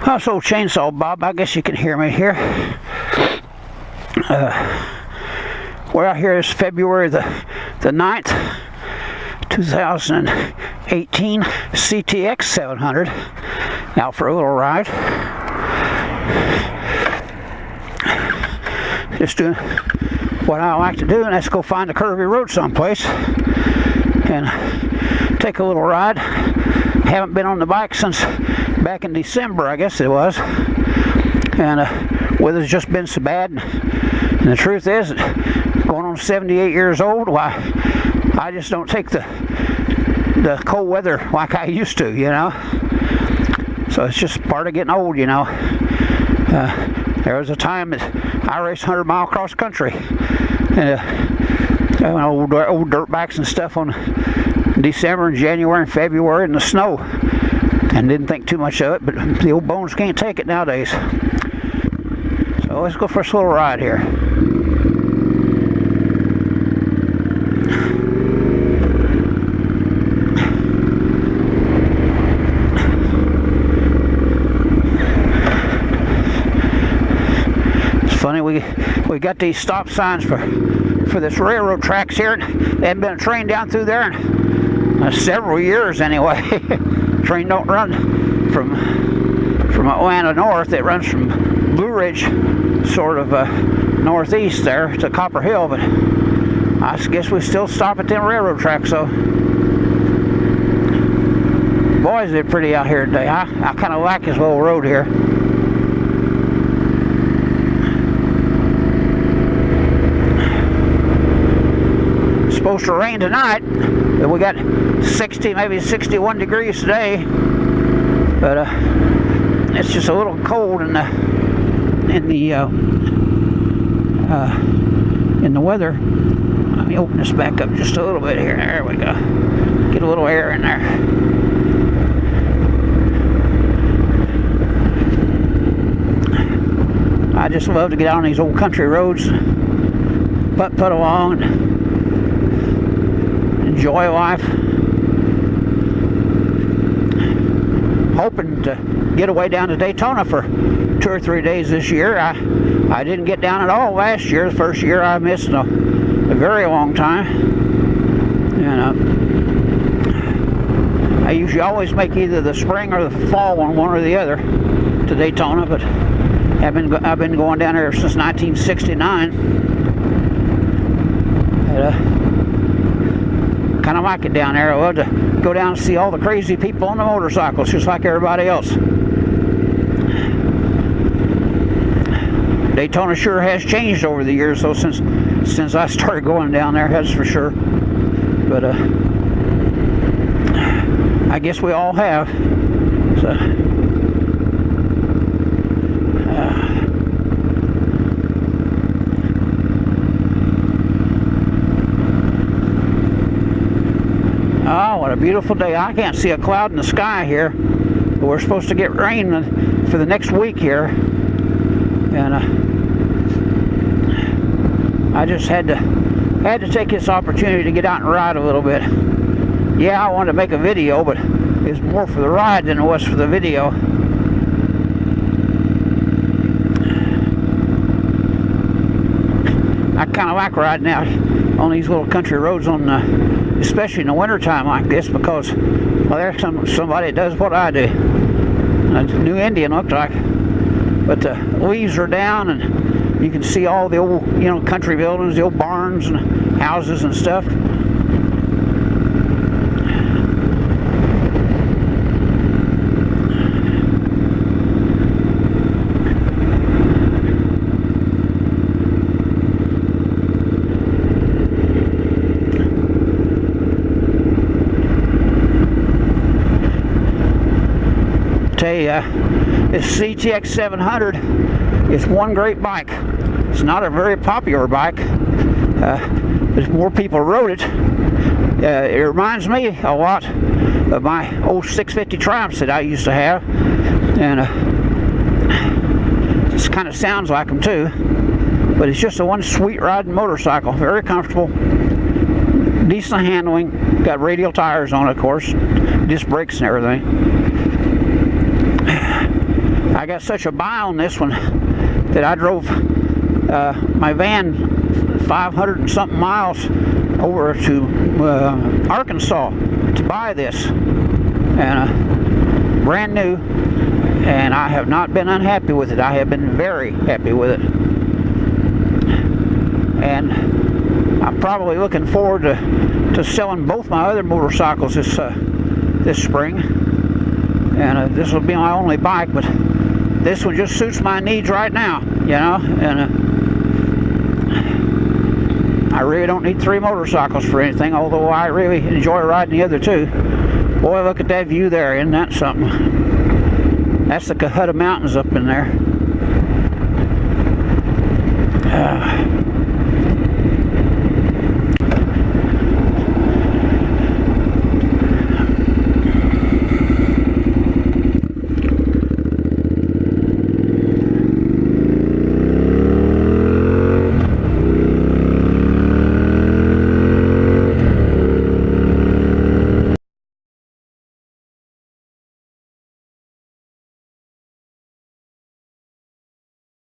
Also, Chainsawbob, I guess you can hear me here. We're out here is February the 9th, 2018, CTX 700. Out for a little ride. Just doing what I like to do, and that's go find a curvy road someplace and take a little ride. Haven't been on the bike since back in December, I guess it was, and weather's just been so bad, and the truth is, going on 78 years old, why I just don't take the cold weather like I used to, you know. So it's just part of getting old, you know. There was a time that I raced 100-mile cross country, and old dirt bikes and stuff on December and January and February in the snow, and didn't think too much of it, but the old bones can't take it nowadays. So let's go for a little ride here. It's funny, we got these stop signs for this railroad tracks here. They haven't been a train down through there in several years anyway. Train don't run from Atlanta north. It runs from Blue Ridge, sort of northeast there to Copper Hill, but I guess we still stop at them railroad tracks. So boys, they're pretty out here today. I kind of like this little road here. Supposed to rain tonight, but we got 60, maybe 61 degrees today, but it's just a little cold in the weather. Let me open this back up just a little bit here. There we go. Get a little air in there. I just love to get out on these old country roads, putt along, and enjoy life. Hoping to get away down to Daytona for 2 or 3 days this year. I didn't get down at all last year. The first year I missed a very long time. And I usually always make either the spring or the fall one or the other to Daytona, but I've been going down there since 1969. Kind of like it down there. I love to go down and see all the crazy people on the motorcycles, just like everybody else. Daytona sure has changed over the years, though, since I started going down there, that's for sure. But I guess we all have. So. Oh, what a beautiful day. I can't see a cloud in the sky here, but we're supposed to get rain for the next week here. And I just had to take this opportunity to get out and ride a little bit. Yeah, I wanted to make a video, but it was more for the ride than it was for the video. I kind of like riding out on these little country roads especially in the wintertime like this, because well, there's somebody that does what I do. A New Indian looked like, but the leaves are down and you can see all the old, you know, country buildings, the old barns and houses and stuff. This CTX 700 is one great bike. It's not a very popular bike, but more people rode it. It reminds me a lot of my old 650 Triumphs that I used to have, and it kind of sounds like them too. But it's just a one sweet riding motorcycle, very comfortable, decent handling, got radial tires on it, of course, disc brakes and everything. I I got such a buy on this one that I drove my van 500 and something miles over to Arkansas to buy this, and brand new, and I have not been unhappy with it. I have been very happy with it, and I'm probably looking forward to selling both my other motorcycles this spring, and this will be my only bike, but this one just suits my needs right now, you know, and I really don't need 3 motorcycles for anything, although I really enjoy riding the other 2. Boy, look at that view there, isn't that something? That's the Cohutta Mountains up in there.